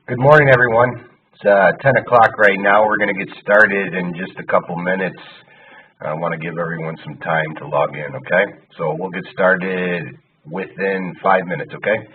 Good morning, everyone. It's 10 o'clock right now. We're going to get started in just a couple minutes. I want to give everyone some time to log in, okay? So we'll get started within 5 minutes, okay?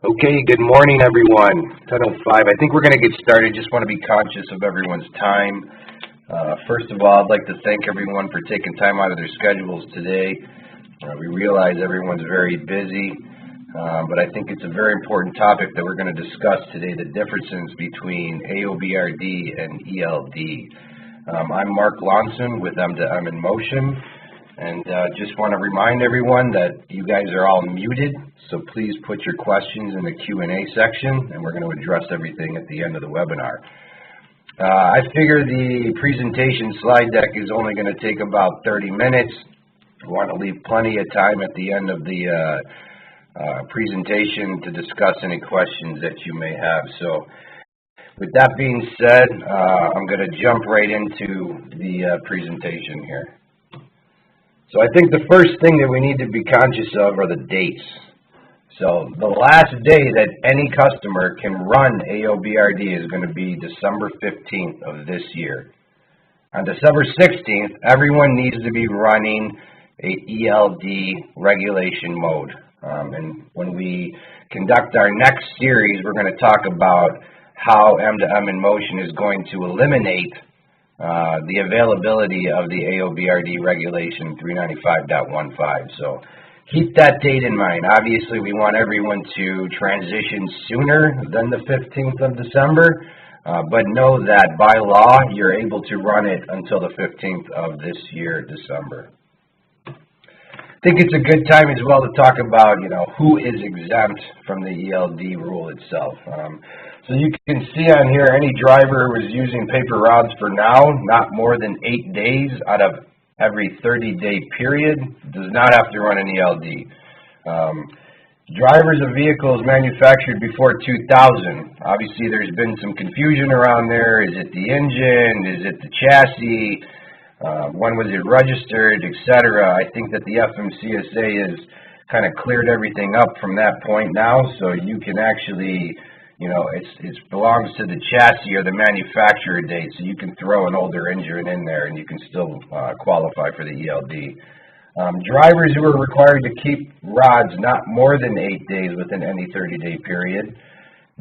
Okay, good morning, everyone. 10:05. I think we're going to get started. Just want to be conscious of everyone's time. First of all, I'd like to thank everyone for taking time out of their schedules today. We realize everyone's very busy. but I think it's a very important topic that we're going to discuss today, the differences between AOBRD and ELD. I'm Mark Lonson with M2M in Motion, and just want to remind everyone that you guys are all muted, so please put your questions in the Q&A section, and we're going to address everything at the end of the webinar. I figure the presentation slide deck is only going to take about 30 minutes. We want to leave plenty of time at the end of the presentation to discuss any questions that you may have. So with that being said, I'm going to jump right into the presentation here. So I think the first thing that we need to be conscious of are the dates. So the last day that any customer can run AOBRD is going to be December 15th of this year. On December 16th, everyone needs to be running a ELD regulation mode. And when we conduct our next series, we're going to talk about how M2M in Motion is going to eliminate the availability of the AOBRD regulation 395.15. So keep that date in mind. Obviously, we want everyone to transition sooner than the 15th of December, but know that by law, you're able to run it until the 15th of this year, December. I think it's a good time as well to talk about, who is exempt from the ELD rule itself. So you can see on here, any driver who is using paper rods for now, not more than 8 days out of every 30-day period, does not have to run an ELD. Drivers of vehicles manufactured before 2000, obviously there's been some confusion around there. Is it the engine? Is it the chassis? When was it registered, etc. I think that the FMCSA has kind of cleared everything up from that point now, so you can actually, it belongs to the chassis or the manufacturer date, so you can throw an older engine in there and you can still qualify for the ELD. Drivers who are required to keep rods not more than 8 days within any 30-day period.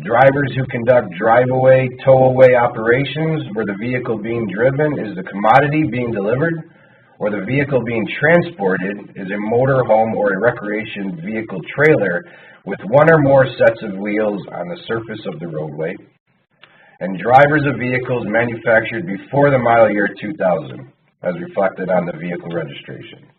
Drivers who conduct drive-away, tow-away operations where the vehicle being driven is the commodity being delivered, or the vehicle being transported is a motor home or a recreation vehicle trailer with one or more sets of wheels on the surface of the roadway, and drivers of vehicles manufactured before the model year 2000, as reflected on the vehicle registration.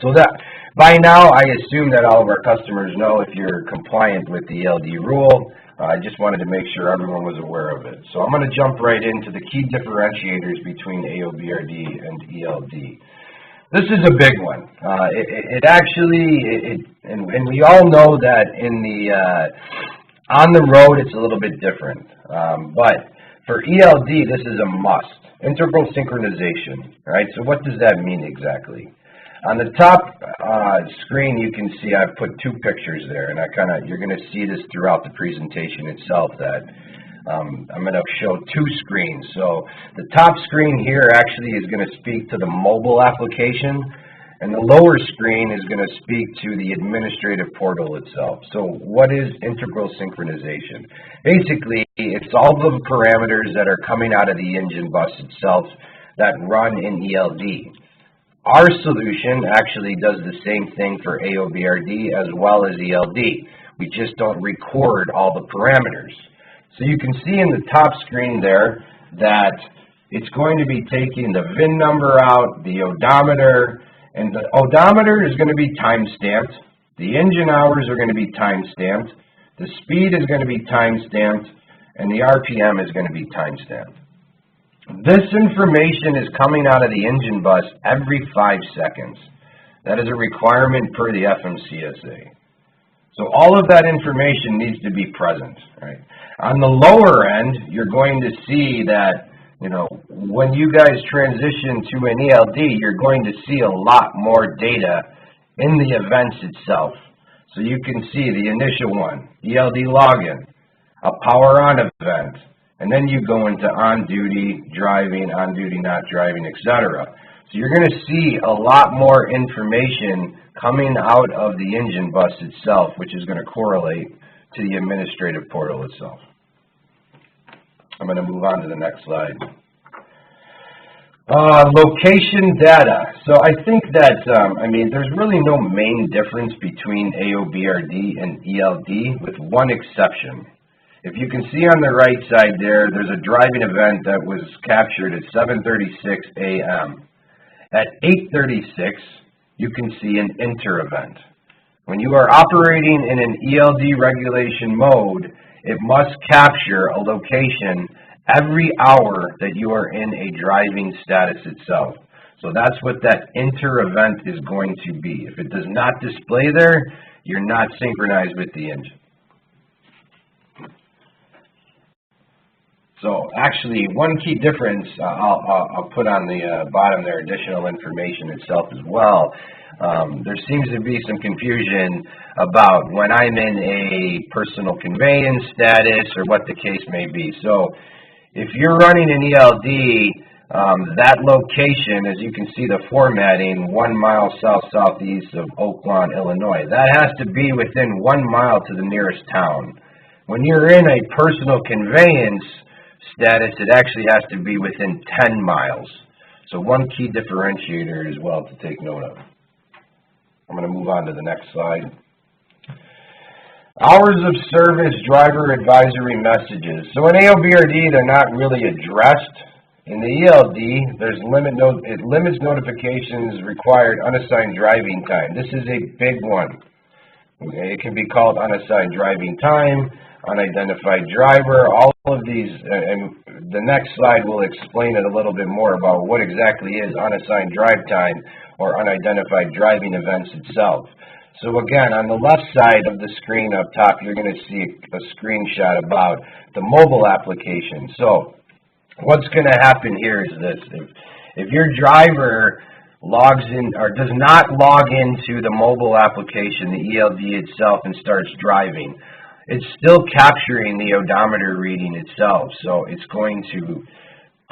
So that, by now, I assume that all of our customers know if you're compliant with the ELD rule. I just wanted to make sure everyone was aware of it. So I'm going to jump right into the key differentiators between AOBRD and ELD. This is a big one. And we all know that in the on the road it's a little bit different. But for ELD, this is a must. Integral synchronization. All right. So what does that mean exactly? On the top screen, you can see I've put two pictures there, and you're going to see this throughout the presentation itself that I'm going to show two screens. So the top screen here actually is going to speak to the mobile application, and the lower screen is going to speak to the administrative portal itself. So what is integral synchronization? Basically, it's all the parameters that are coming out of the engine bus itself that run in ELD. Our solution actually does the same thing for AOBRD as well as ELD. We just don't record all the parameters. So you can see in the top screen there that it's going to be taking the VIN number out, the odometer, and the odometer is going to be time-stamped. The engine hours are going to be time-stamped. The speed is going to be time-stamped, and the RPM is going to be time-stamped. This information is coming out of the engine bus every 5 seconds. That is a requirement per the FMCSA. So all of that information needs to be present. Right? On the lower end, you're going to see that, when you guys transition to an ELD, you're going to see a lot more data in the events itself. So you can see the initial one, ELD login, a power on event, and then you go into on-duty, driving, on-duty, not driving, etc. So you're going to see a lot more information coming out of the engine bus itself, which is going to correlate to the administrative portal itself. I'm going to move on to the next slide. Location data. So I think that, there's really no main difference between AOBRD and ELD with one exception. If you can see on the right side there's a driving event that was captured at 7:36 a.m. At 8:36, you can see an enter event. When you are operating in an ELD regulation mode, it must capture a location every hour that you are in a driving status itself. So that's what that enter event is going to be. If it does not display there, you're not synchronized with the engine. So actually, one key difference, I'll put on the bottom there, additional information itself as well. There seems to be some confusion about when I'm in a personal conveyance status or what the case may be. So if you're running an ELD, that location, as you can see the formatting, 1 mile south-southeast of Oak Lawn, Illinois, that has to be within 1 mile to the nearest town. When you're in a personal conveyance status, it actually has to be within 10 miles. So one key differentiator as well to take note of. I'm going to move on to the next slide. Hours of service driver advisory messages. So in AOBRD, they're not really addressed. In the ELD, it limits notifications required unassigned driving time. This is a big one. It can be called unassigned driving time, unidentified driver, all of these, and the next slide will explain it a little bit more about what exactly is unassigned drive time or unidentified driving events itself. So again, on the left side of the screen up top, you're going to see a screenshot about the mobile application. So what's going to happen here is this. If your driver logs in or does not log into the mobile application, the ELD itself, and starts driving, it's still capturing the odometer reading itself. So it's going to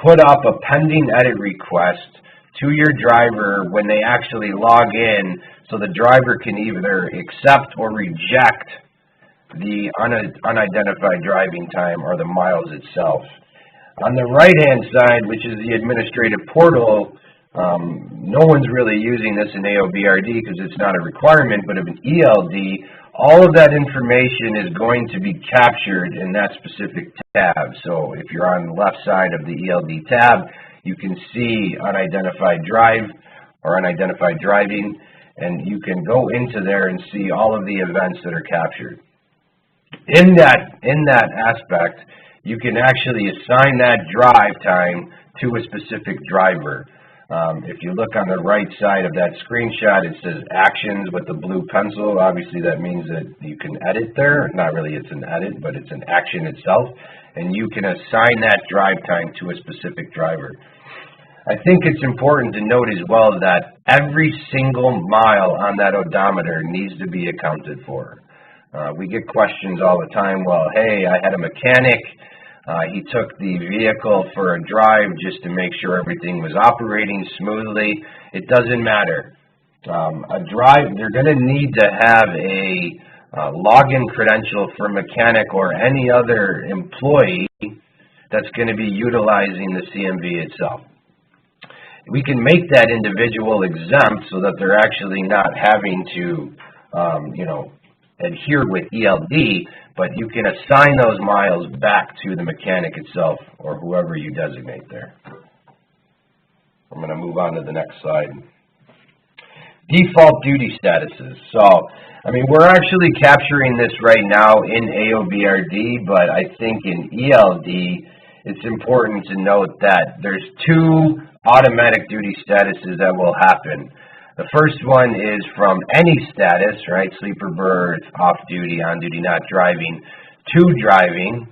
put up a pending edit request to your driver when they actually log in, so the driver can either accept or reject the unidentified driving time or the miles itself. On the right-hand side, which is the administrative portal, no one's really using this in AOBRD because it's not a requirement, but of an ELD, all of that information is going to be captured in that specific tab. So if you're on the left side of the ELD tab, you can see unidentified drive or unidentified driving, and you can go into there and see all of the events that are captured. In that aspect, you can actually assign that drive time to a specific driver. If you look on the right side of that screenshot, it says actions with the blue pencil. Obviously, that means that you can edit there. Not really it's an edit, but it's an action itself. And you can assign that drive time to a specific driver. I think it's important to note as well that every single mile on that odometer needs to be accounted for. We get questions all the time, well, hey, I had a mechanic. He took the vehicle for a drive just to make sure everything was operating smoothly. It doesn't matter. They're going to need to have a login credential for mechanic or any other employee that's going to be utilizing the CMV itself. We can make that individual exempt so that they're actually not having to, adhere with ELD, but you can assign those miles back to the mechanic itself or whoever you designate there. I'm going to move on to the next slide. Default duty statuses. So, we're actually capturing this right now in AOBRD, but I think in ELD, it's important to note that there's two automatic duty statuses that will happen. The first one is from any status, right, sleeper berth, off duty, on duty, not driving, to driving,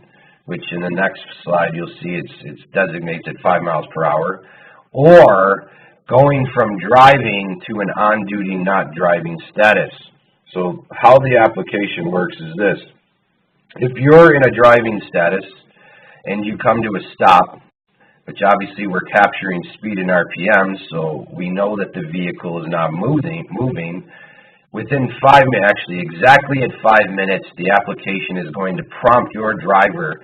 which in the next slide you'll see it's designates at 5 miles per hour, or going from driving to an on duty, not driving status. So how the application works is this. If you're in a driving status and you come to a stop, which obviously we're capturing speed and RPM, so we know that the vehicle is not moving. Within 5 minutes, actually exactly at 5 minutes, the application is going to prompt your driver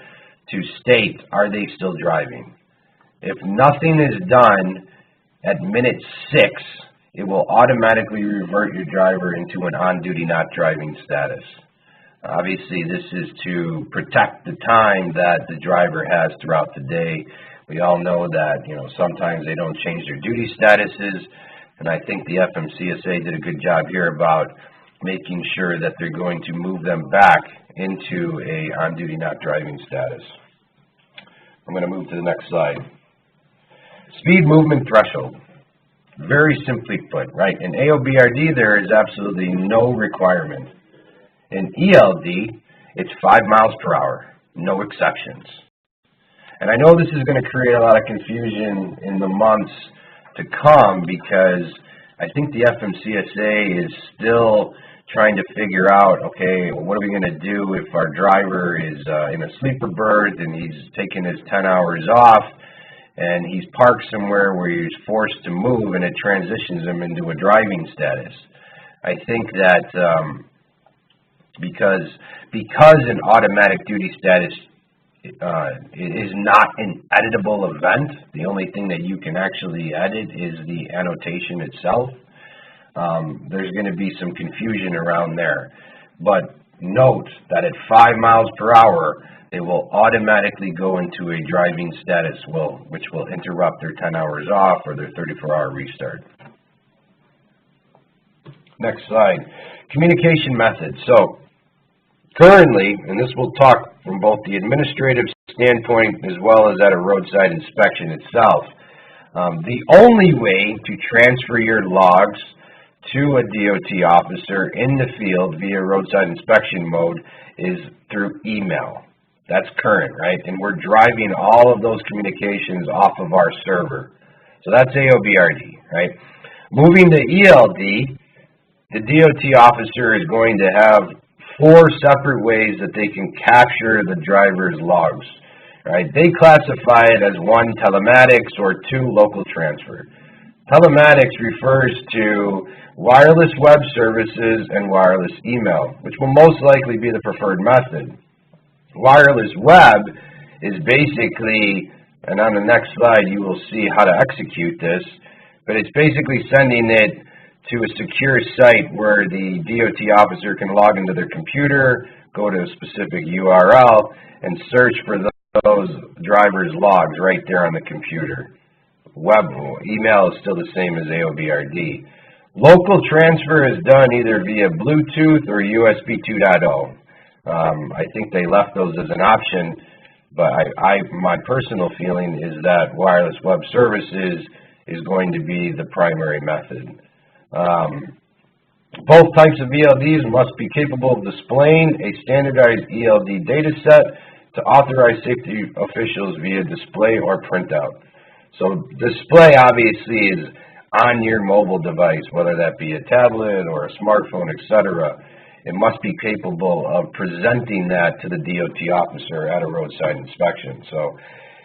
to state, are they still driving? If nothing is done, at minute 6, it will automatically revert your driver into an on-duty not driving status. Obviously, this is to protect the time that the driver has throughout the day. We all know that, sometimes they don't change their duty statuses, and I think the FMCSA did a good job here about making sure that they're going to move them back into a on-duty not driving status. I'm going to move to the next slide. Speed movement threshold. Very simply put, right? In AOBRD, there is absolutely no requirement. In ELD, it's 5 miles per hour, no exceptions. And I know this is going to create a lot of confusion in the months to come because I think the FMCSA is still trying to figure out, okay, what are we going to do if our driver is in a sleeper berth and he's taking his 10 hours off and he's parked somewhere where he's forced to move and it transitions him into a driving status. I think that because an automatic duty status is not an editable event, the only thing that you can actually edit is the annotation itself. There's going to be some confusion around there. But note that at 5 miles per hour, they will automatically go into a driving status, which will interrupt their 10 hours off or their 34-hour restart. Next slide. Communication methods. So currently, and this will talk from both the administrative standpoint as well as at a roadside inspection itself, the only way to transfer your logs to a DOT officer in the field via roadside inspection mode is through email. That's current, right? And we're driving all of those communications off of our server. So that's AOBRD, right? Moving to ELD, the DOT officer is going to have 4 separate ways that they can capture the driver's logs, right? They classify it as 1, telematics, or 2, local transfer. Telematics refers to wireless web services and wireless email, which will most likely be the preferred method. Wireless web is basically, and on the next slide you will see how to execute this, but it's basically sending it to a secure site where the DOT officer can log into their computer, go to a specific URL, and search for those driver's logs right there on the computer. Email is still the same as AOBRD. Local transfer is done either via Bluetooth or USB 2.0. I think they left those as an option, but my personal feeling is that wireless web services is going to be the primary method. Both types of ELDs must be capable of displaying a standardized ELD data set to authorized safety officials via display or printout. So display obviously is on your mobile device, whether that be a tablet or a smartphone, etc. It must be capable of presenting that to the DOT officer at a roadside inspection. So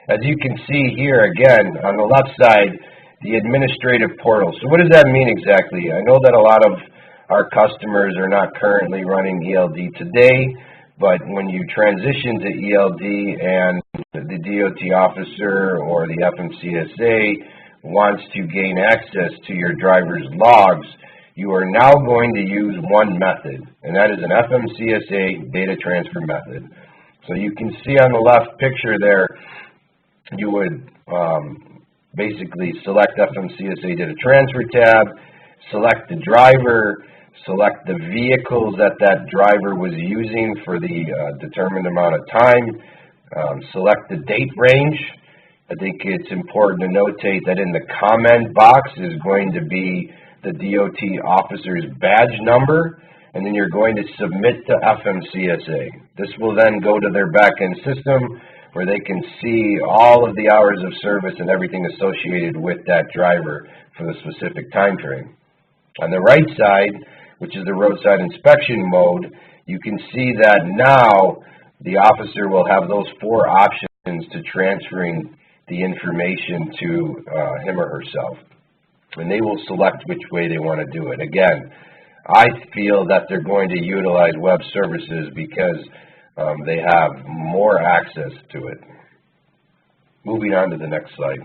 as you can see here, again, on the left side, the administrative portal. So what does that mean exactly? I know that a lot of our customers are not currently running ELD today, but when you transition to ELD and the DOT officer or the FMCSA wants to gain access to your driver's logs, you are now going to use one method, and that is an FMCSA data transfer method. So you can see on the left picture there, you would basically select FMCSA data transfer tab, select the driver, select the vehicles that that driver was using for the determined amount of time, select the date range. I think it's important to notate that in the comment box is going to be the DOT officer's badge number, and then you're going to submit to FMCSA. This will then go to their back-end system where they can see all of the hours of service and everything associated with that driver for the specific time frame. On the right side, which is the roadside inspection mode, you can see that now the officer will have those 4 options to transferring the information to him or herself. And they will select which way they want to do it. Again, I feel that they're going to utilize web services because they have more access to it. Moving on to the next slide.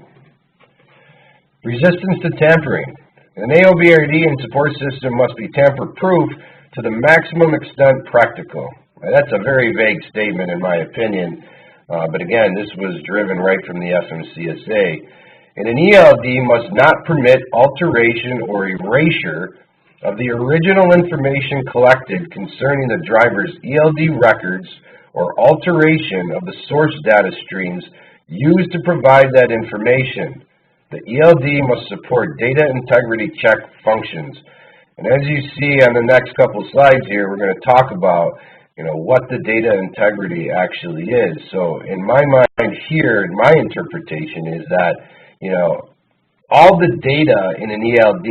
Resistance to tampering. An AOBRD and support system must be tamper-proof to the maximum extent practical. Now, that's a very vague statement in my opinion, but again, this was driven right from the FMCSA. And an ELD must not permit alteration or erasure of the original information collected concerning the driver's ELD records or alteration of the source data streams used to provide that information. The ELD must support data integrity check functions. And as you see on the next couple slides here, we're going to talk about, what the data integrity actually is. So in my mind here, my interpretation is that, all the data in an ELD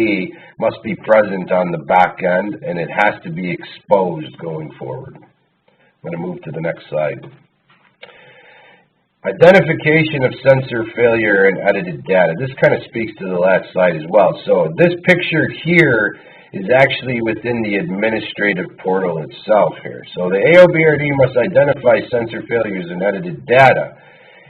must be present on the back end, and it has to be exposed going forward. I'm going to move to the next slide. Identification of sensor failure and edited data. This kind of speaks to the last slide as well. So this picture here is actually within the administrative portal itself here. So the AOBRD must identify sensor failures and edited data.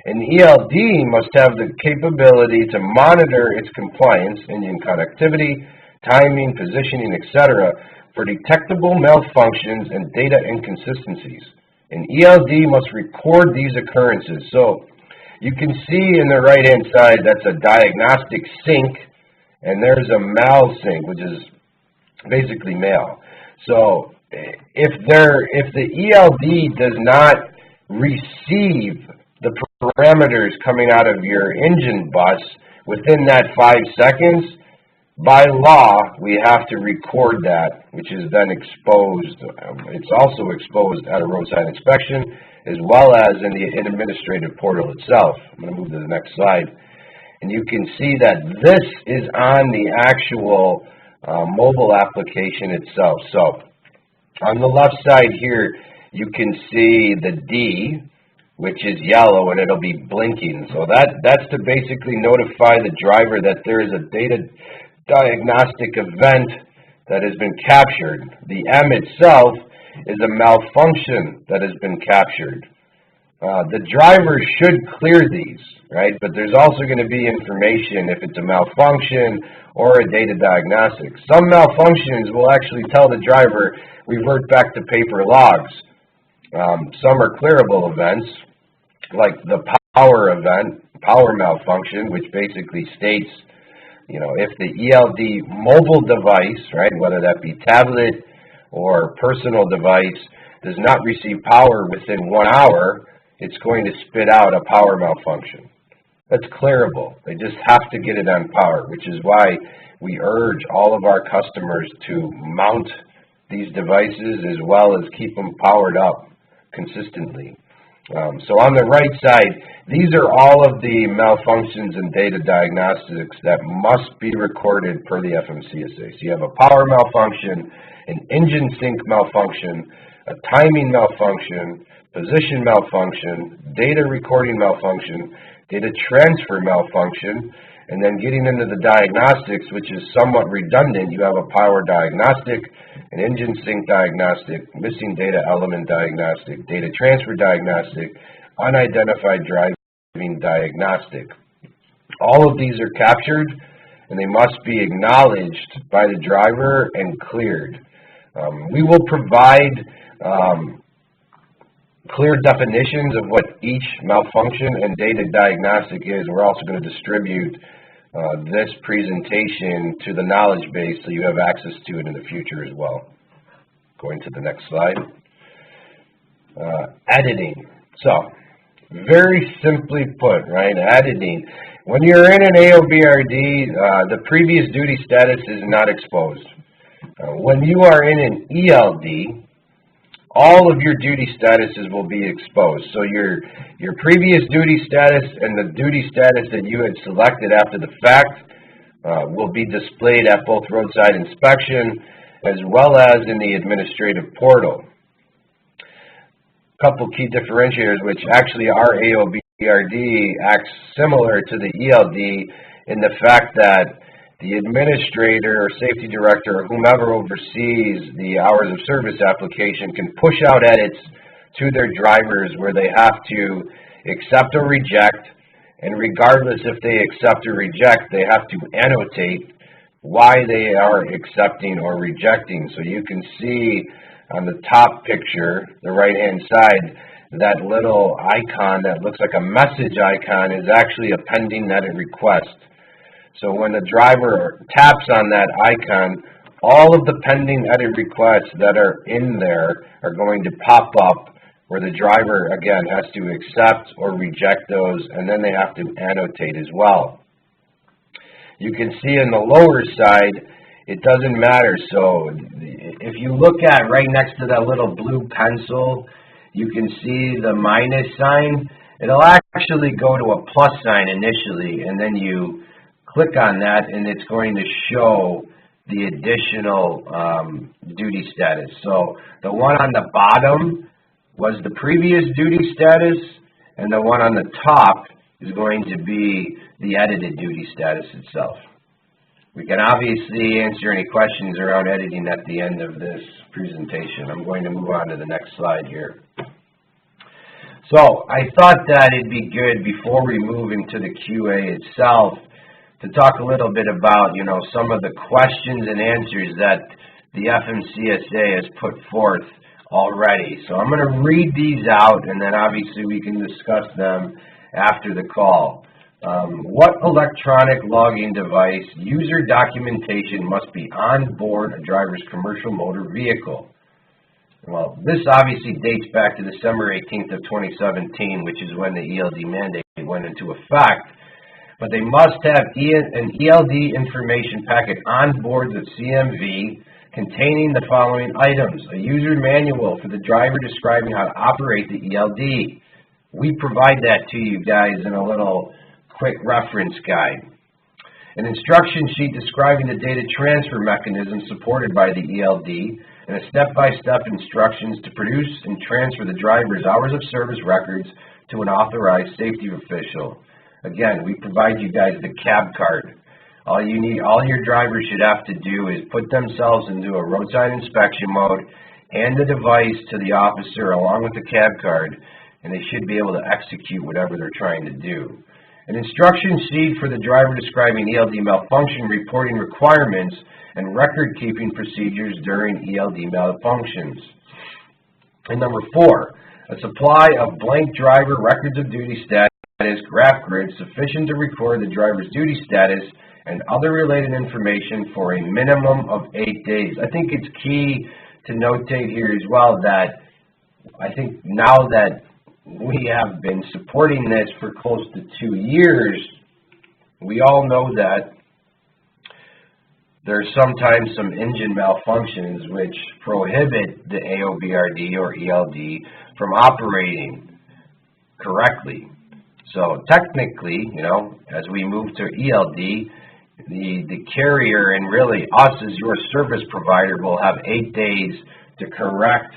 And the ELD must have the capability to monitor its compliance, engine connectivity, timing, positioning, etc., for detectable malfunctions and data inconsistencies. An ELD must record these occurrences. So you can see in the right-hand side, that's a diagnostic sync, and there's a mal sync, which is basically mail. So if the ELD does not receive the parameters coming out of your engine bus within that 5 seconds, by law, we have to record that, which is then exposed. It's also exposed at a roadside inspection, as well as in the administrative portal itself. I'm going to move to the next slide. And you can see that this is on the actual mobile application itself. So on the left side here, you can see the D, which is yellow, and it'll be blinking. So that's to basically notify the driver that there is a data diagnostic event that has been captured. The M itself is a malfunction that has been captured. The driver should clear these, right? But there's also going to be information if it's a malfunction or a data diagnostic. Some malfunctions will actually tell the driver, revert back to paper logs. Some are clearable events, like the power event, power malfunction, which basically states, if the ELD mobile device, right, whether that be tablet or personal device, does not receive power within 1 hour, it's going to spit out a power malfunction. That's clearable. They just have to get it on power, which is why we urge all of our customers to mount these devices as well as keep them powered up consistently. So on the right side, these are all of the malfunctions and data diagnostics that must be recorded per the FMCSA. So you have a power malfunction, an engine sync malfunction, a timing malfunction, position malfunction, data recording malfunction, data transfer malfunction, and then getting into the diagnostics, which is somewhat redundant. You have a power diagnostic, an engine sync diagnostic, missing data element diagnostic, data transfer diagnostic, unidentified driving diagnostic. All of these are captured, and they must be acknowledged by the driver and cleared. We will provide clear definitions of what each malfunction and data diagnostic is. We're also going to distribute this presentation to the knowledge base so you have access to it in the future as well. Going to the next slide. Editing. So, very simply put, right, editing. When you're in an AOBRD, the previous duty status is not exposed. When you are in an ELD, all of your duty statuses will be exposed. So your previous duty status and the duty status that you had selected after the fact will be displayed at both roadside inspection as well as in the administrative portal. A couple key differentiators, which actually our AOBRD acts similar to the ELD in the fact that the administrator or safety director or whomever oversees the hours of service application can push out edits to their drivers where they have to accept or reject And regardless if they accept or reject, they have to annotate why they are accepting or rejecting. So you can see on the top picture, the right-hand side, that little icon that looks like a message icon is actually a pending edit request. So when the driver taps on that icon, all of the pending edit requests that are in there are going to pop up, where the driver, again, has to accept or reject those, and then they have to annotate as well. You can see in the lower side, it doesn't matter. So if you look at right next to that little blue pencil, you can see the minus sign. It'll actually go to a plus sign initially, and then you click on that, and it's going to show the additional duty status. So the one on the bottom was the previous duty status, and the one on the top is going to be the edited duty status itself. We can obviously answer any questions around editing at the end of this presentation. I'm going to move on to the next slide here. So I thought that it'd be good, before we move into the QA itself, to talk a little bit about, some of the questions and answers that the FMCSA has put forth already. So I'm going to read these out, and then obviously we can discuss them after the call. What electronic logging device user documentation must be on board a driver's commercial motor vehicle? Well, this obviously dates back to December 18th of 2017, which is when the ELD mandate went into effect. But they must have an ELD information packet on board the CMV containing the following items: a user manual for the driver describing how to operate the ELD. We provide that to you guys in a little quick reference guide. An instruction sheet describing the data transfer mechanism supported by the ELD, and a step-by-step instructions to produce and transfer the driver's hours of service records to an authorized safety official. Again, we provide you guys the cab card. All your drivers should have to do is put themselves into a roadside inspection mode, hand the device to the officer along with the cab card, and they should be able to execute whatever they're trying to do. An instruction sheet for the driver describing ELD malfunction reporting requirements and record-keeping procedures during ELD malfunctions. And number 4, a supply of blank driver records of duty status, graph grids sufficient to record the driver's duty status and other related information for a minimum of 8 days. I think it's key to notate here as well that I think now that we have been supporting this for close to 2 years, we all know that there's sometimes some engine malfunctions which prohibit the AOBRD or ELD from operating correctly. So technically, as we move to ELD, the carrier and really us as your service provider will have 8 days to correct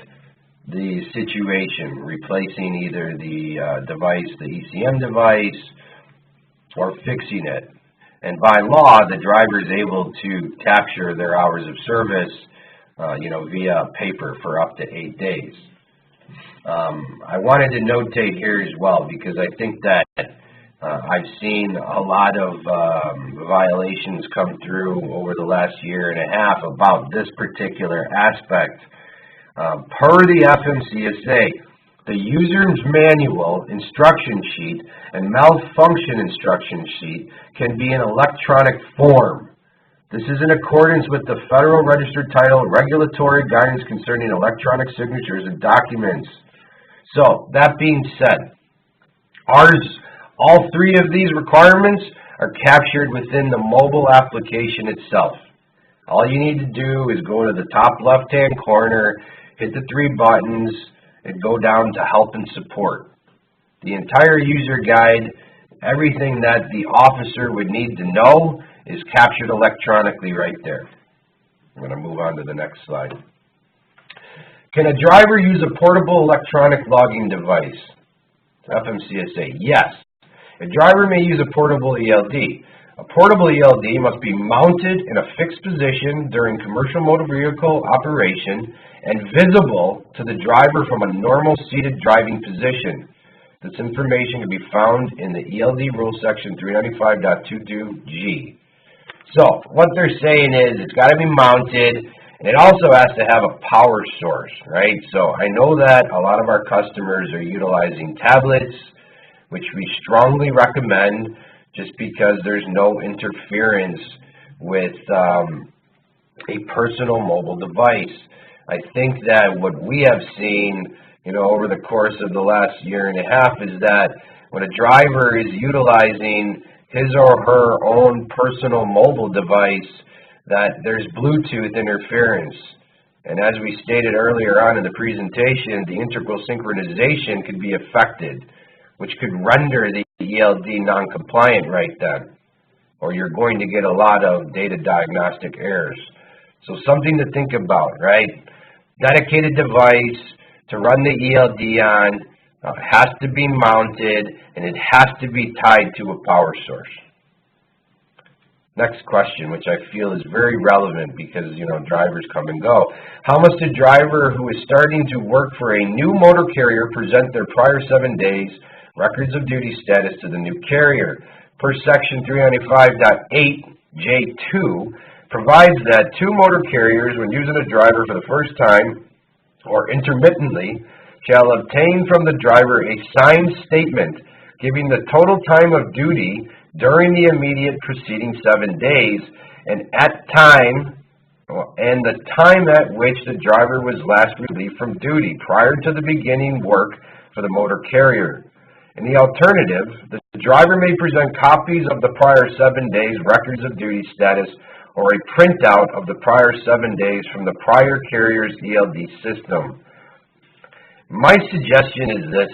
the situation, replacing either the device, the ECM device, or fixing it. And by law, the driver is able to capture their hours of service, via paper for up to 8 days. I wanted to notate here as well, because I think that I've seen a lot of violations come through over the last year and a half about this particular aspect. Per the FMCSA, the user's manual, instruction sheet, and malfunction instruction sheet can be in electronic form. This is in accordance with the Federal Registered Title Regulatory Guidance concerning electronic signatures and documents. So, that being said, all 3 of these requirements are captured within the mobile application itself. All you need to do is go to the top left-hand corner, hit the 3 buttons, and go down to Help and Support. The entire user guide, everything that the officer would need to know, is captured electronically right there. I'm going to move on to the next slide. Can a driver use a portable electronic logging device? FMCSA, yes. A driver may use a portable ELD. A portable ELD must be mounted in a fixed position during commercial motor vehicle operation and visible to the driver from a normal seated driving position. This information can be found in the ELD Rule Section 395.22G. So, what they're saying is it's got to be mounted, and it also has to have a power source, right? So, I know that a lot of our customers are utilizing tablets, which we strongly recommend just because there's no interference with a personal mobile device. I think that what we have seen, over the course of the last year and a half is that when a driver is utilizing his or her own personal mobile device, that there's Bluetooth interference. And as we stated earlier on in the presentation, the integral synchronization could be affected, which could render the ELD non-compliant right then, or you're going to get a lot of data diagnostic errors. So something to think about, right? Dedicated device to run the ELD on has to be mounted, and it has to be tied to a power source. Next question, which I feel is very relevant because, drivers come and go. How must a driver who is starting to work for a new motor carrier present their prior 7 days records of duty status to the new carrier? Per Section 395.8J2 provides that two motor carriers, when using a driver for the first time or intermittently, shall obtain from the driver a signed statement giving the total time of duty during the immediate preceding 7 days and the time at which the driver was last relieved from duty prior to the beginning work for the motor carrier. In the alternative, the driver may present copies of the prior 7 days records of duty status or a printout of the prior 7 days from the prior carrier's ELD system. My suggestion is this: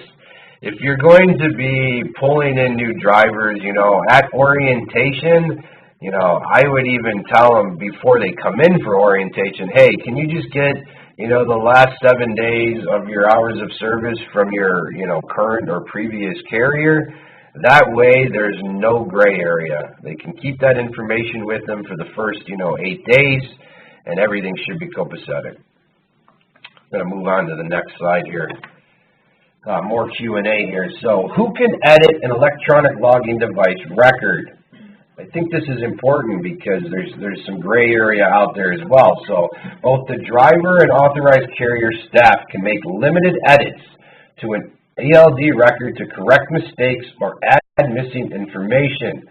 if you're going to be pulling in new drivers, at orientation, I would even tell them before they come in for orientation, hey, can you just get, the last 7 days of your hours of service from your, current or previous carrier? That way, there's no gray area. They can keep that information with them for the first, 8 days, and everything should be copacetic. I'm going to move on to the next slide here. More Q&A here. So, who can edit an electronic logging device record? I think this is important because there's some gray area out there as well. So, both the driver and authorized carrier staff can make limited edits to an ELD record to correct mistakes or add missing information.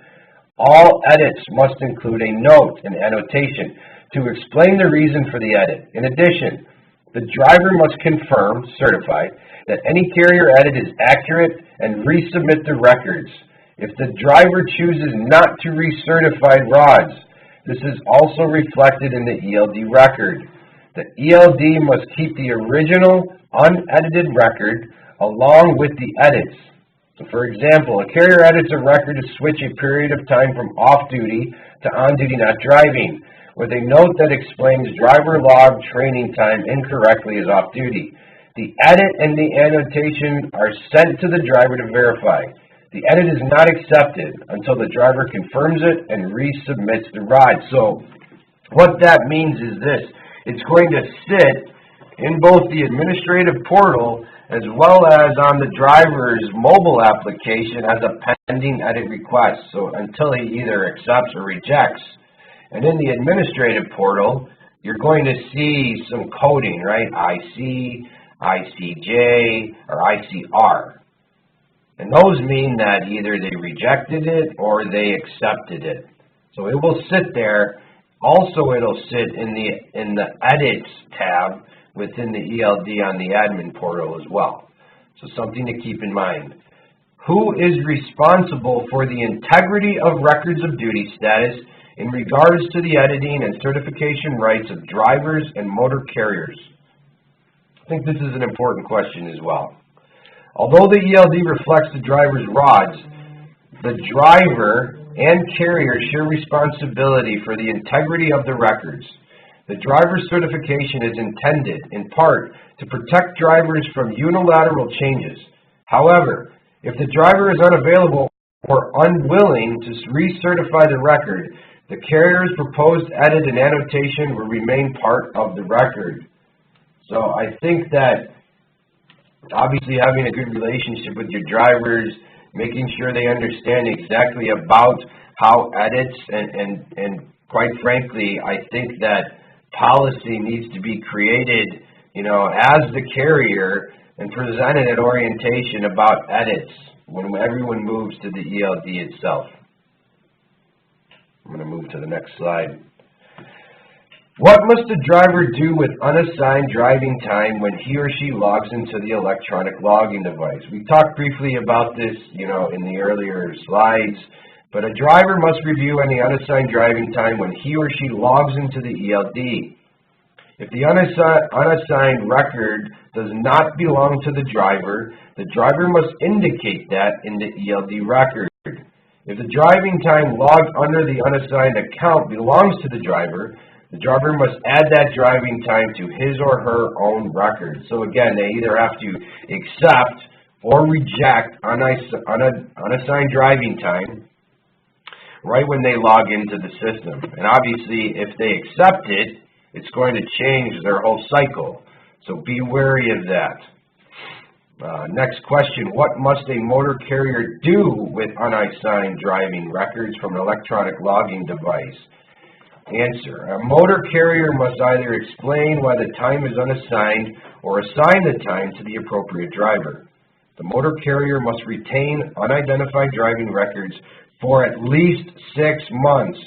All edits must include a note, an annotation, to explain the reason for the edit. In addition, the driver must confirm, certify, that any carrier edit is accurate and resubmit the records. If the driver chooses not to recertify rods, this is also reflected in the ELD record. The ELD must keep the original unedited record along with the edits. So for example, a carrier edits a record to switch a period of time from off-duty to on-duty not driving, with a note that explains driver log training time incorrectly as off-duty. The edit and the annotation are sent to the driver to verify. The edit is not accepted until the driver confirms it and resubmits the rod. So what that means is this: it's going to sit in both the administrative portal as well as on the driver's mobile application as a pending edit request, so until he either accepts or rejects. And in the administrative portal, you're going to see some coding, right? IC, ICJ, or ICR. And those mean that either they rejected it or they accepted it. So it will sit there. Also, it'll sit in the Edits tab within the ELD on the admin portal as well. So something to keep in mind. Who is responsible for the integrity of records of duty status in regards to the editing and certification rights of drivers and motor carriers? I think this is an important question as well. Although the ELD reflects the driver's rods, the driver and carrier share responsibility for the integrity of the records. The driver's certification is intended, in part, to protect drivers from unilateral changes. However, if the driver is unavailable or unwilling to recertify the record, the carrier's proposed edit and annotation will remain part of the record. So I think that Obviously, having a good relationship with your drivers, making sure they understand exactly about how edits, and quite frankly, I think that policy needs to be created, as the carrier and presented at orientation about edits when everyone moves to the ELD itself. I'm going to move to the next slide. What must a driver do with unassigned driving time when he or she logs into the electronic logging device? We talked briefly about this, in the earlier slides, but a driver must review any unassigned driving time when he or she logs into the ELD. If the unassigned record does not belong to the driver must indicate that in the ELD record. If the driving time logged under the unassigned account belongs to the driver must add that driving time to his or her own record. So again, they either have to accept or reject unassigned driving time right when they log into the system. And obviously, if they accept it, it's going to change their whole cycle. So be wary of that. Next question, what must a motor carrier do with unassigned driving records from an electronic logging device? Answer, a motor carrier must either explain why the time is unassigned or assign the time to the appropriate driver. The motor carrier must retain unidentified driving records for at least 6 months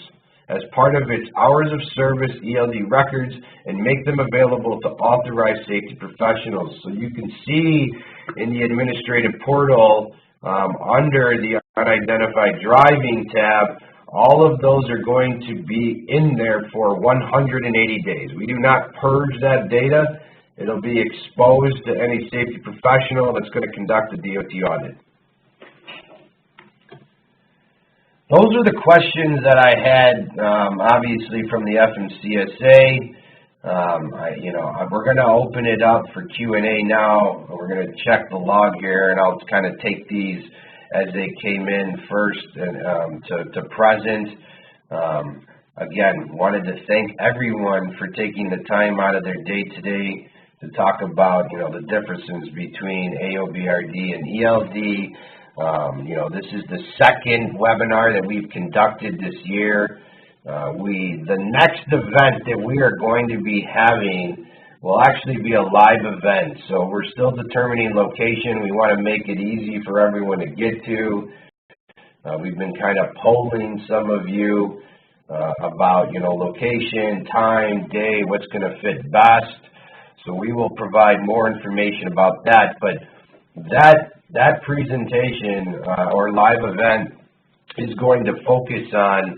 as part of its hours of service ELD records and make them available to authorized safety professionals. So you can see in the administrative portal under the unidentified driving tab, all of those are going to be in there for 180 days. We do not purge that data. It'll be exposed to any safety professional that's going to conduct a DOT audit. Those are the questions that I had, obviously, from the FMCSA. We're going to open it up for Q&A now. We're going to check the log here, and I'll kind of take these as they came in first to present. Again, wanted to thank everyone for taking the time out of their day today to talk about, the differences between AOBRD and ELD. This is the second webinar that we've conducted this year. The next event that we are going to be having will actually be a live event. So we're still determining location. We want to make it easy for everyone to get to. We've been kind of polling some of you about, location, time, day, what's going to fit best. So we will provide more information about that. But that presentation or live event is going to focus on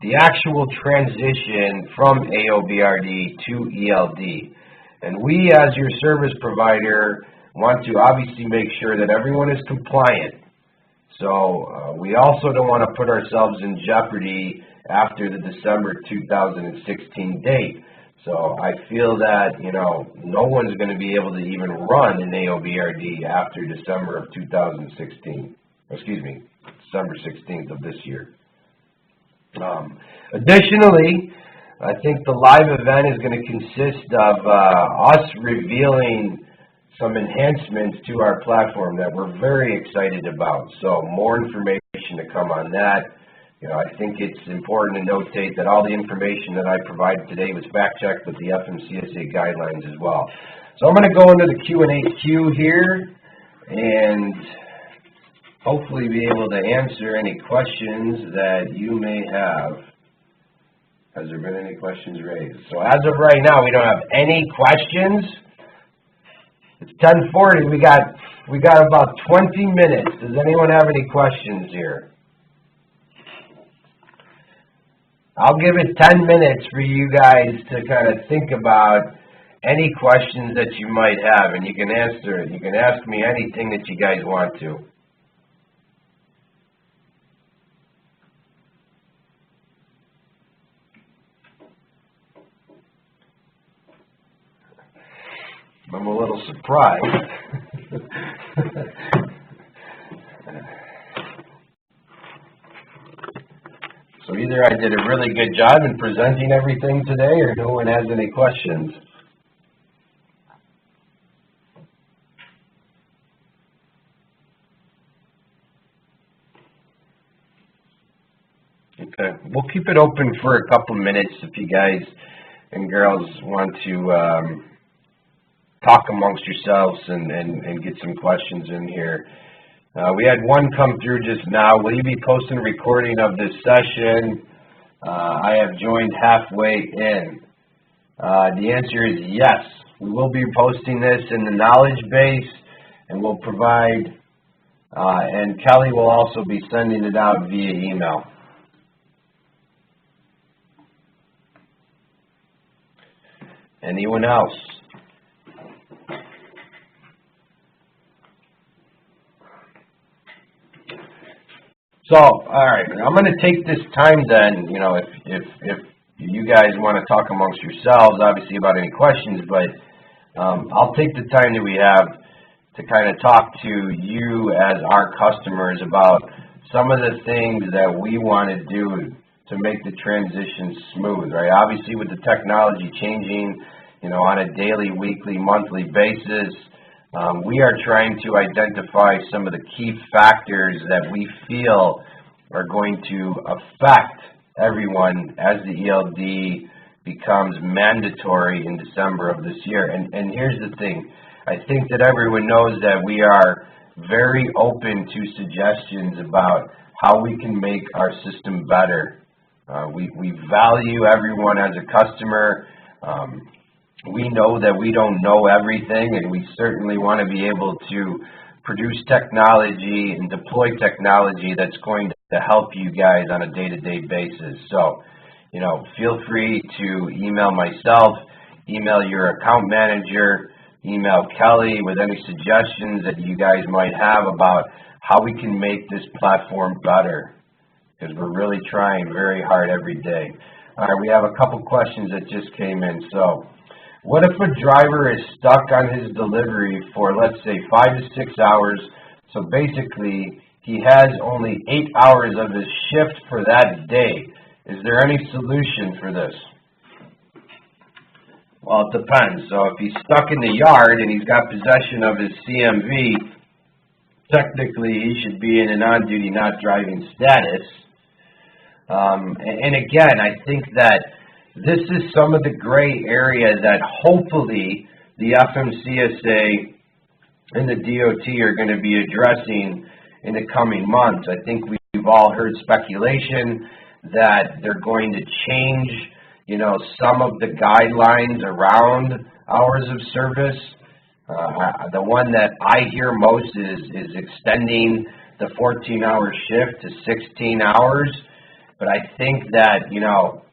the actual transition from AOBRD to ELD. And we, as your service provider, want to obviously make sure that everyone is compliant. So we also don't want to put ourselves in jeopardy after the December 2016 date. So I feel that, no one's going to be able to even run an AOBRD after December of 2016. Excuse me, December 16th of this year. Additionally, I think the live event is going to consist of us revealing some enhancements to our platform that we're very excited about. So more information to come on that. I think it's important to notate that all the information that I provided today was fact-checked with the FMCSA guidelines as well. So I'm going to go into the Q&A queue here and hopefully be able to answer any questions that you may have. Has there been any questions raised? So as of right now, we don't have any questions. It's 10:40. We got about 20 minutes. Does anyone have any questions here? I'll give it 10 minutes for you guys to kind of think about any questions that you might have, and you can answer it. You can ask me anything that you guys want to. I'm a little surprised. So either I did a really good job in presenting everything today, or no one has any questions. Okay, we'll keep it open for a couple minutes if you guys and girls want to talk amongst yourselves and get some questions in here. We had one come through just now. Will you be posting a recording of this session? I have joined halfway in. The answer is yes. We will be posting this in the knowledge base, and we'll provide, and Kelly will also be sending it out via email. Anyone else? So, all right, I'm going to take this time then, you know, if you guys want to talk amongst yourselves, obviously, about any questions, but I'll take the time that we have to kind of talk to you as our customers about some of the things that we want to do to make the transition smooth, right? Obviously, with the technology changing, you know, on a daily, weekly, monthly basis, we are trying to identify some of the key factors that we feel are going to affect everyone as the ELD becomes mandatory in December of this year. And here's the thing. I think that everyone knows that we are very open to suggestions about how we can make our system better. We value everyone as a customer. We know that we don't know everything, and we certainly want to be able to produce technology and deploy technology that's going to help you guys on a day-to-day basis. So, you know, feel free to email myself, email your account manager, email Kelly with any suggestions that you guys might have about how we can make this platform better, because we're really trying very hard every day. All right, we have a couple questions that just came in. So, what if a driver is stuck on his delivery for, let's say, 5 to 6 hours? So basically, he has only 8 hours of his shift for that day. Is there any solution for this? Well, it depends. So if he's stuck in the yard and he's got possession of his CMV, technically he should be in an on-duty not driving status. And again, I think that this is some of the gray area that hopefully the FMCSA and the DOT are going to be addressing in the coming months. I think we've all heard speculation that they're going to change, you know, some of the guidelines around hours of service. The one that I hear most is extending the 14-hour shift to 16 hours. But I think that, you know,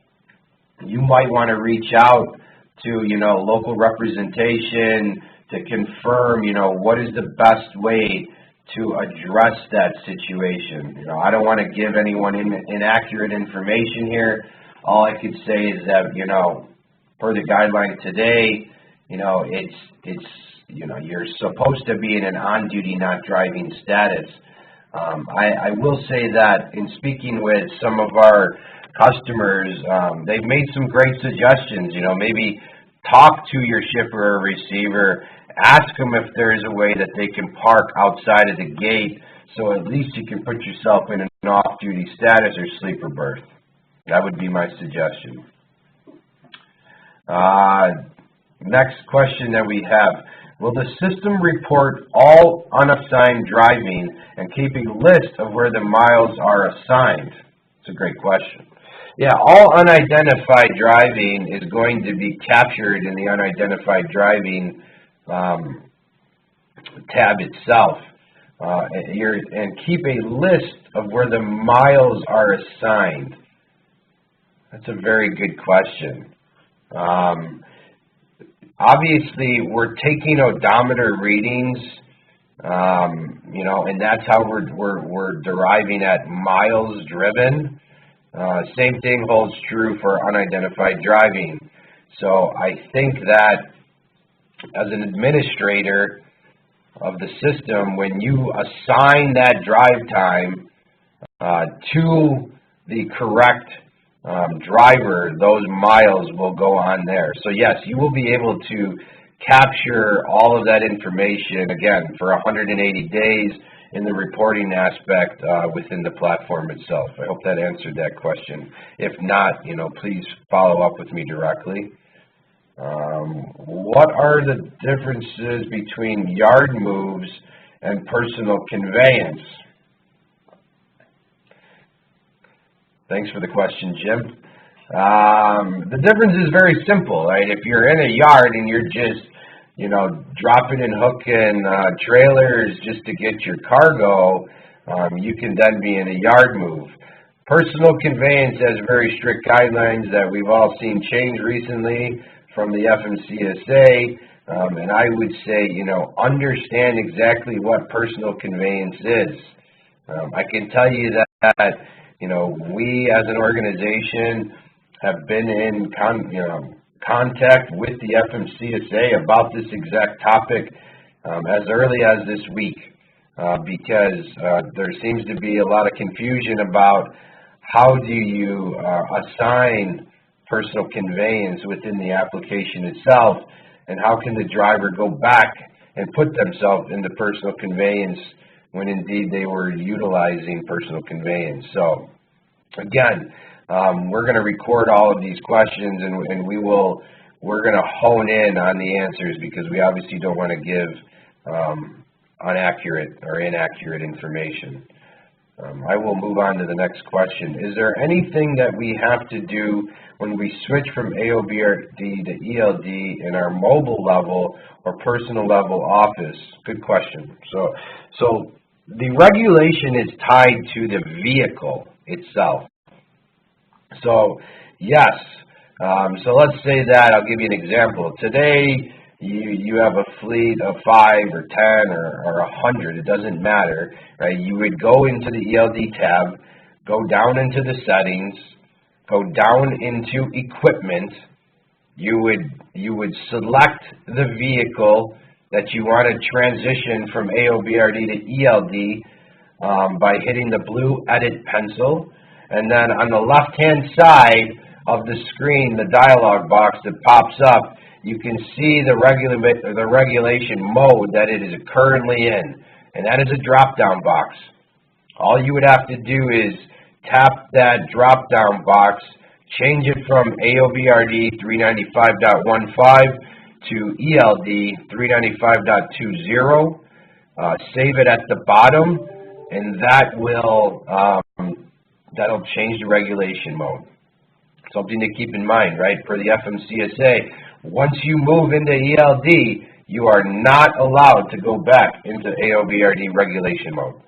you might want to reach out to, you know, local representation to confirm, you know, what is the best way to address that situation. You know, I don't want to give anyone inaccurate information here. All I could say is that, you know, per the guideline today, you know, it's you know, you're supposed to be in an on-duty not driving status. I will say that in speaking with some of our customers, they've made some great suggestions. You know, maybe talk to your shipper or receiver, ask them if there is a way that they can park outside of the gate, so at least you can put yourself in an off-duty status or sleeper berth. That would be my suggestion. Next question that we have. Will the system report all unassigned driving and keep a list of where the miles are assigned? It's a great question. Yeah, all unidentified driving is going to be captured in the unidentified driving tab itself. And keep a list of where the miles are assigned. That's a very good question. Obviously, we're taking odometer readings, you know, and that's how we're deriving at miles driven. Same thing holds true for unidentified driving. So I think that as an administrator of the system, when you assign that drive time to the correct driver, those miles will go on there. So yes, you will be able to capture all of that information, again, for 180 days, in the reporting aspect within the platform itself. I hope that answered that question. If not, please follow up with me directly. What are the differences between yard moves and personal conveyance? Thanks for the question, Jim. The difference is very simple, right? If you're in a yard and you're just, dropping and hooking trailers just to get your cargo, you can then be in a yard move. Personal conveyance has very strict guidelines that we've all seen change recently from the FMCSA, and I would say, understand exactly what personal conveyance is. I can tell you that, we as an organization have been in contact with the FMCSA about this exact topic as early as this week because there seems to be a lot of confusion about how do you assign personal conveyance within the application itself, and how can the driver go back and put themselves into personal conveyance when indeed they were utilizing personal conveyance. So again, we're going to record all of these questions, and we're going to hone in on the answers because we obviously don't want to give inaccurate information. I will move on to the next question. Is there anything that we have to do when we switch from AOBRD to ELD in our mobile level or personal level office? Good question. So the regulation is tied to the vehicle itself. So yes, so let's say that, I'll give you an example. Today, you have a fleet of 5 or 10 or 100, it doesn't matter, right? You would go into the ELD tab, go down into the settings, go down into equipment. You would select the vehicle that you want to transition from AOBRD to ELD by hitting the blue edit pencil. And then on the left-hand side of the screen, the dialog box that pops up, you can see the regulation mode that it is currently in, and that is a drop-down box. All you would have to do is tap that drop-down box, change it from AOBRD 395.15 to ELD 395.20, save it at the bottom, and that'll change the regulation mode. Something to keep in mind, right? For the FMCSA, once you move into ELD, you are not allowed to go back into AOBRD regulation mode.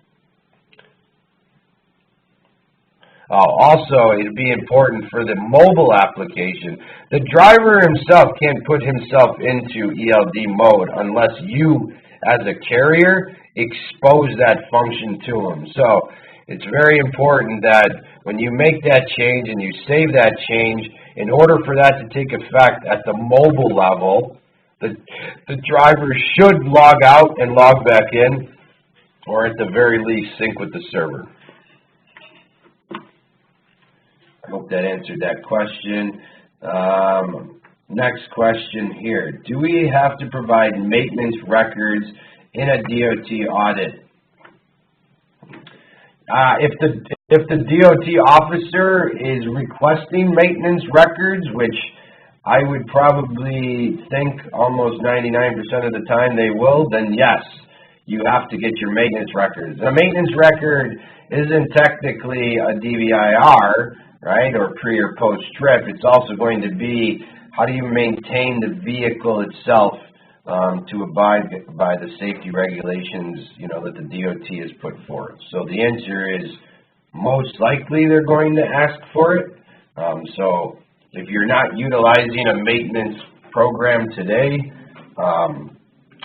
Also, it'd be important for the mobile application. The driver himself can't put himself into ELD mode unless you, as a carrier, expose that function to him. So it's very important that when you make that change and you save that change, in order for that to take effect at the mobile level, the driver should log out and log back in, or at the very least sync with the server. I hope that answered that question. Next question here. Do we have to provide maintenance records in a DOT audit? If the DOT officer is requesting maintenance records, which I would probably think almost 99% of the time they will, then yes, you have to get your maintenance records. A maintenance record isn't technically a DVIR, right, or pre or post trip. It's also going to be how do you maintain the vehicle itself to abide by the safety regulations, that the DOT has put forth. So the answer is most likely they're going to ask for it. So if you're not utilizing a maintenance program today,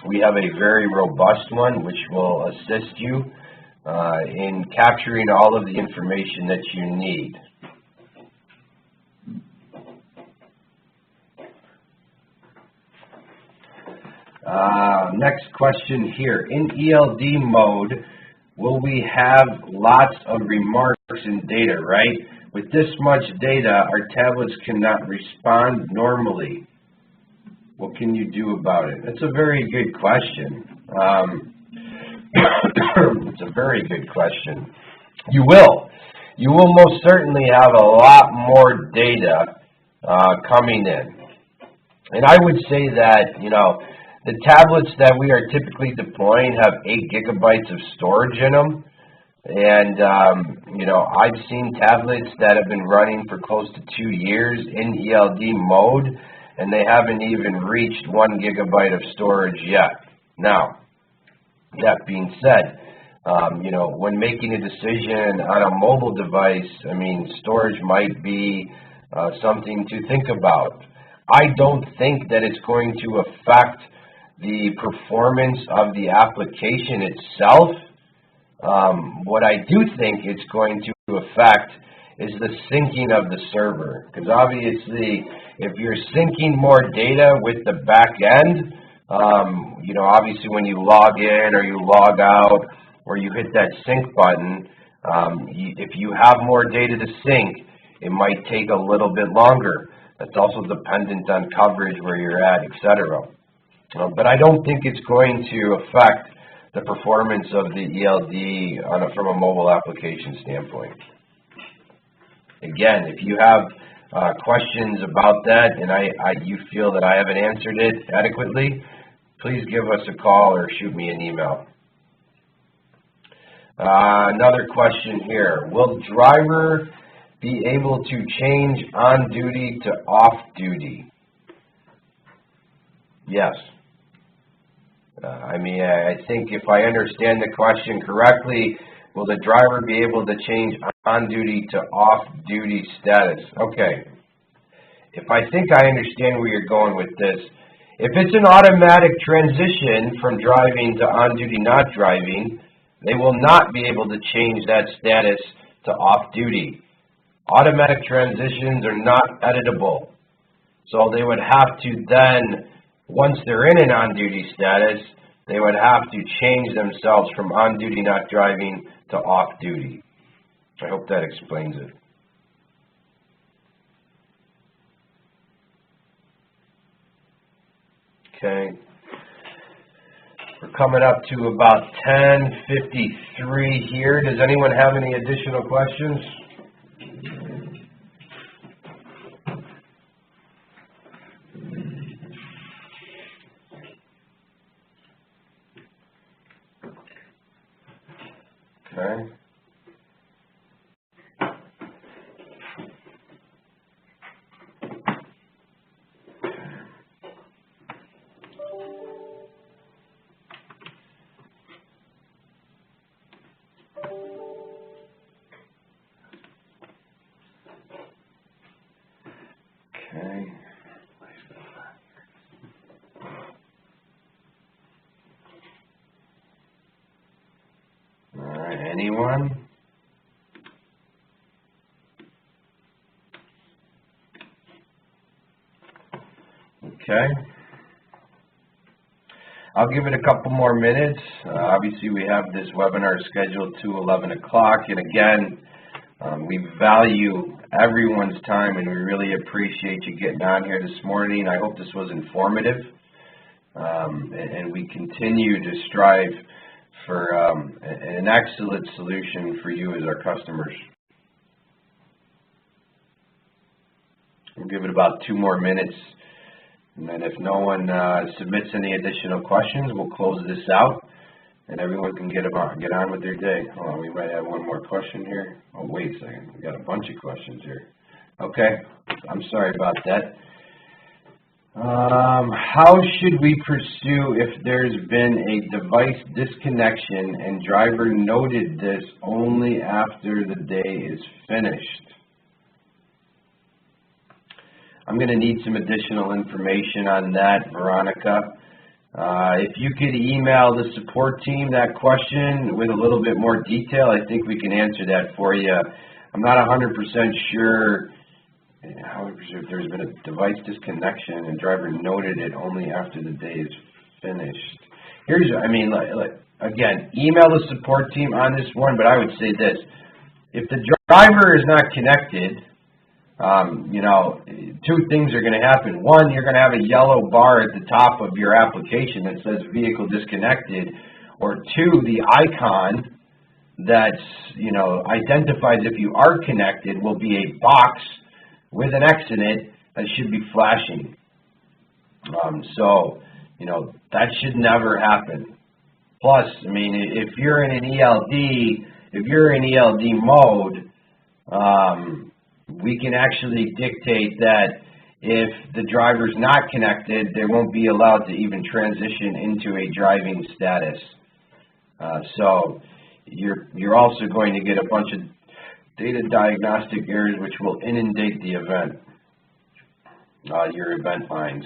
we have a very robust one which will assist you in capturing all of the information that you need. Next question here. In ELD mode, will we have lots of remarks and data, right? With this much data, our tablets cannot respond normally. What can you do about it? That's a very good question. It's a very good question. You will. You will most certainly have a lot more data coming in. And I would say that, the tablets that we are typically deploying have 8 gigabytes of storage in them. And, I've seen tablets that have been running for close to 2 years in ELD mode, and they haven't even reached 1 gigabyte of storage yet. Now, that being said, when making a decision on a mobile device, storage might be something to think about. I don't think that it's going to affect the performance of the application itself. What I do think it's going to affect is the syncing of the server. Because obviously, if you're syncing more data with the back end, obviously when you log in or you log out or you hit that sync button, if you have more data to sync, it might take a little bit longer. That's also dependent on coverage, where you're at, etc. But I don't think it's going to affect the performance of the ELD from a mobile application standpoint. Again, if you have questions about that and you feel that I haven't answered it adequately, please give us a call or shoot me an email. Another question here. Will driver be able to change on duty to off duty? Yes. I think if I understand the question correctly, will the driver be able to change on duty to off duty status? Okay. If I think I understand where you're going with this, if it's an automatic transition from driving to on duty not driving, they will not be able to change that status to off duty. Automatic transitions are not editable. So they would have to then, once they're in an on-duty status, they would have to change themselves from on-duty not driving to off-duty. I hope that explains it. Okay. We're coming up to about 10:53 here. Does anyone have any additional questions? Okay. Okay. All right, anyone? Okay. I'll give it a couple more minutes. Obviously, we have this webinar scheduled to 11 o'clock, and again, we value everyone's time, and we really appreciate you getting on here this morning. I hope this was informative, and we continue to strive for an excellent solution for you as our customers. We'll give it about 2 more minutes, and then if no one submits any additional questions, we'll close this out, and everyone can get on with their day. Hold on, we might have one more question here. Oh, wait a second. We got a bunch of questions here. Okay, I'm sorry about that. How should we pursue if there's been a device disconnection and driver noted this only after the day is finished? I'm going to need some additional information on that, Veronica. If you could email the support team that question with a little bit more detail, I think we can answer that for you. I'm not 100% sure if there's been a device disconnection and driver noted it only after the day is finished. Again, email the support team on this one, but I would say this. If the driver is not connected, 2 things are going to happen. One, you're going to have a yellow bar at the top of your application that says vehicle disconnected, or 2, the icon that's, you know, identifies if you are connected will be a box with an X in it that should be flashing. So, you know, that should never happen. Plus, I mean, if you're in an ELD, if you're in ELD mode, we can actually dictate that if the driver's not connected, they won't be allowed to even transition into a driving status. So you're also going to get a bunch of data diagnostic errors which will inundate the event, your event lines.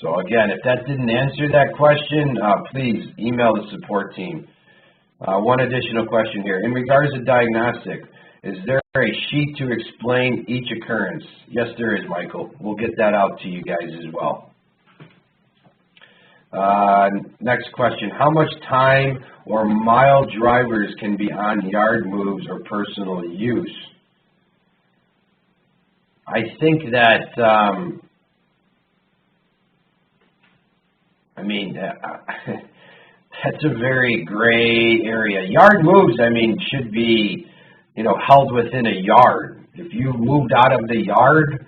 So again, if that didn't answer that question, please email the support team. One additional question here. In regards to diagnostic, is there a sheet to explain each occurrence? Yes, there is, Michael. We'll get that out to you guys as well. Next question. How much time or mile drivers can be on yard moves or personal use? I think that, I mean, that's a very gray area. Yard moves, I mean, should be, you know, held within a yard. If you moved out of the yard,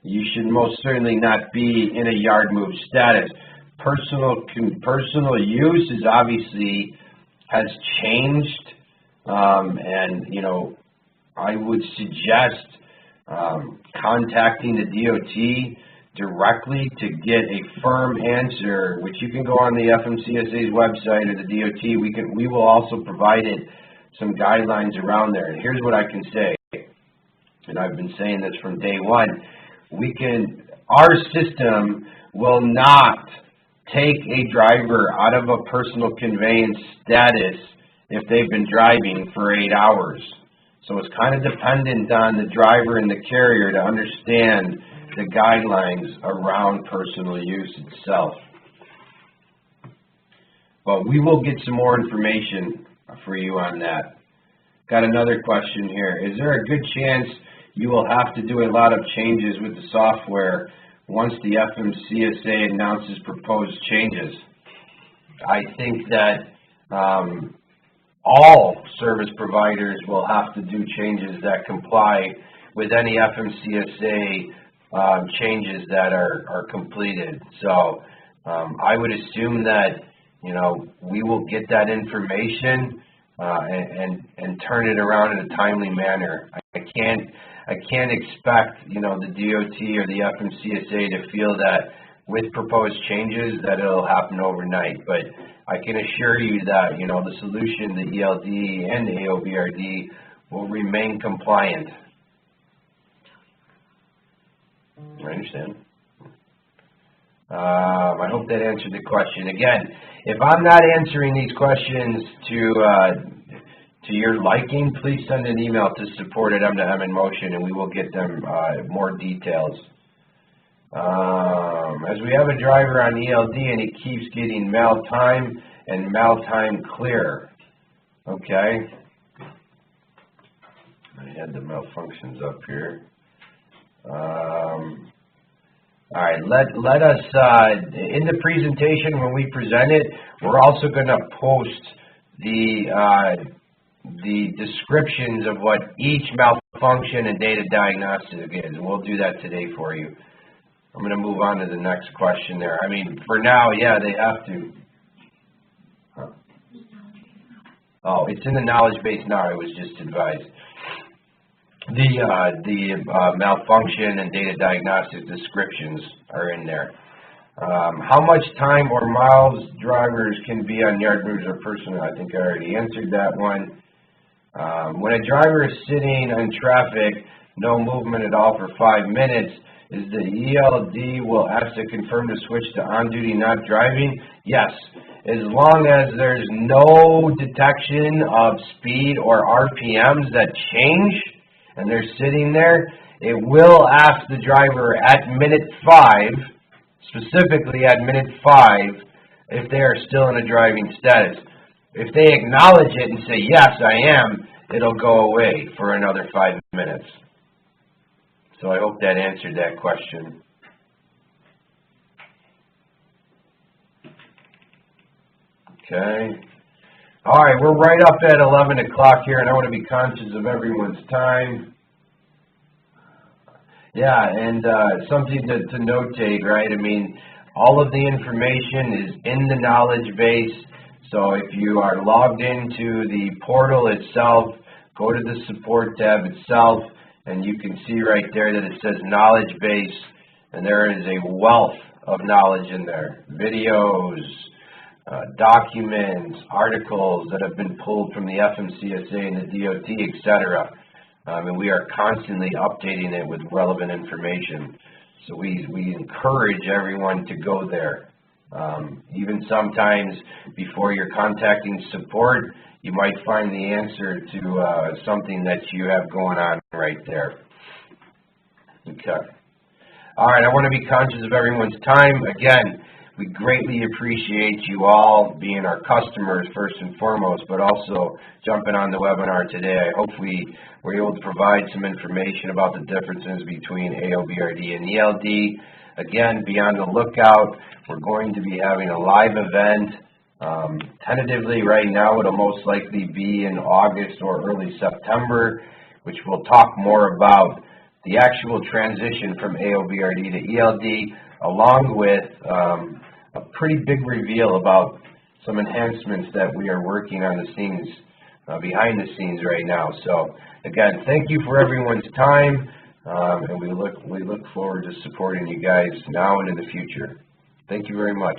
you should most certainly not be in a yard move status. Personal use is obviously has changed, and, you know, I would suggest contacting the DOT directly to get a firm answer, which you can go on the FMCSA's website or the DOT. We will also provide some guidelines around there. And here's what I can say, and I've been saying this from day one. Our system will not take a driver out of a personal conveyance status if they've been driving for 8 hours. So it's kind of dependent on the driver and the carrier to understand the guidelines around personal use itself. But we will get some more information for you on that. Got another question here. Is there a good chance you will have to do a lot of changes with the software once the FMCSA announces proposed changes? I think that all service providers will have to do changes that comply with any FMCSA changes that are completed. So I would assume that, you know, we will get that information and turn it around in a timely manner. I can't expect, you know, the DOT or the FMCSA to feel that with proposed changes that it'll happen overnight. But I can assure you that, you know, the solution, the ELD and the AOBRD will remain compliant. I understand. I hope that answered the question. Again, if I'm not answering these questions to your liking, please send an email to support@m2m-in-motion, and we will get them more details. As we have a driver on ELD and he keeps getting mail time and mail time clear. Okay. I had the malfunctions up here. All right, let us, in the presentation when we present it, we're also going to post the descriptions of what each malfunction and data diagnostic is, and we'll do that today for you. I'm going to move on to the next question there. I mean, for now, yeah, they have to. Huh. Oh, it's in the knowledge base now, I was just advised. The malfunction and data diagnostic descriptions are in there. How much time or miles drivers can be on yard moves or personal? I think I already answered that one. When a driver is sitting in traffic, no movement at all for 5 minutes, is the ELD will ask to confirm to switch to on-duty not driving? Yes, as long as there's no detection of speed or RPMs that change, and they're sitting there, it will ask the driver at minute 5, specifically at minute 5, if they are still in a driving status. If they acknowledge it and say, yes, I am, it'll go away for another 5 minutes. So I hope that answered that question. Okay. All right, we're right up at 11 o'clock here, and I want to be conscious of everyone's time. Yeah, and something to notate, right? I mean, all of the information is in the knowledge base. So if you are logged into the portal itself, go to the support tab itself, and you can see right there that it says knowledge base, and there is a wealth of knowledge in there. Videos, documents, articles that have been pulled from the FMCSA and the DOT, etc. And we are constantly updating it with relevant information. So we encourage everyone to go there. Even sometimes before you're contacting support, you might find the answer to something that you have going on right there. Okay. All right, I want to be conscious of everyone's time. Again, we greatly appreciate you all being our customers first and foremost, but also jumping on the webinar today. I hope we were able to provide some information about the differences between AOBRD and ELD. Again, be on the lookout. We're going to be having a live event. Tentatively right now, it'll most likely be in August or early September, which we'll talk more about the actual transition from AOBRD to ELD, along with a pretty big reveal about some enhancements that we are working on the scenes, behind the scenes right now. So again, thank you for everyone's time, and we look forward to supporting you guys now and in the future. Thank you very much.